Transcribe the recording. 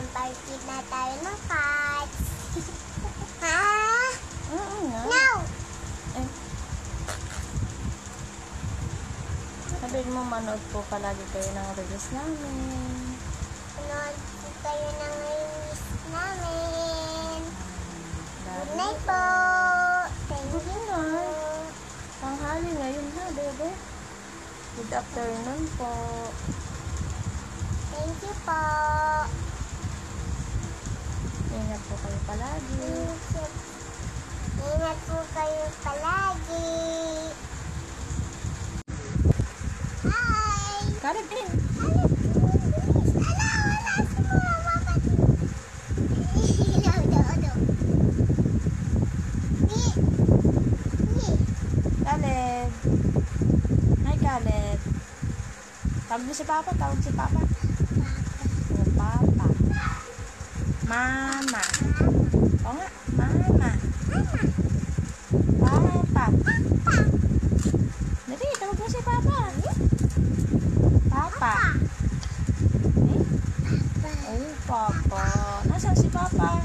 Party na tayo ng cards. Ha? Oo nga. No! Eh. Sabihin mo, manood po palagi kayo ng release namin. Manood po kayo ng release namin. Good night po. Thank you po. Tanghali ngayon na, bebe. Good afternoon po. Thank you po. Ingat po kayo palagi. Ingat po kayo palagi. Hi! Karin din. Caleb. Hi, Caleb. Tawag mo si Papa. Tawag si Papa. Oh, Papa. Mama. O nga. Mama. Papa. Dali, tawag mo si Papa. Papa. Eh? Oh, Papa. Nasaan si Papa?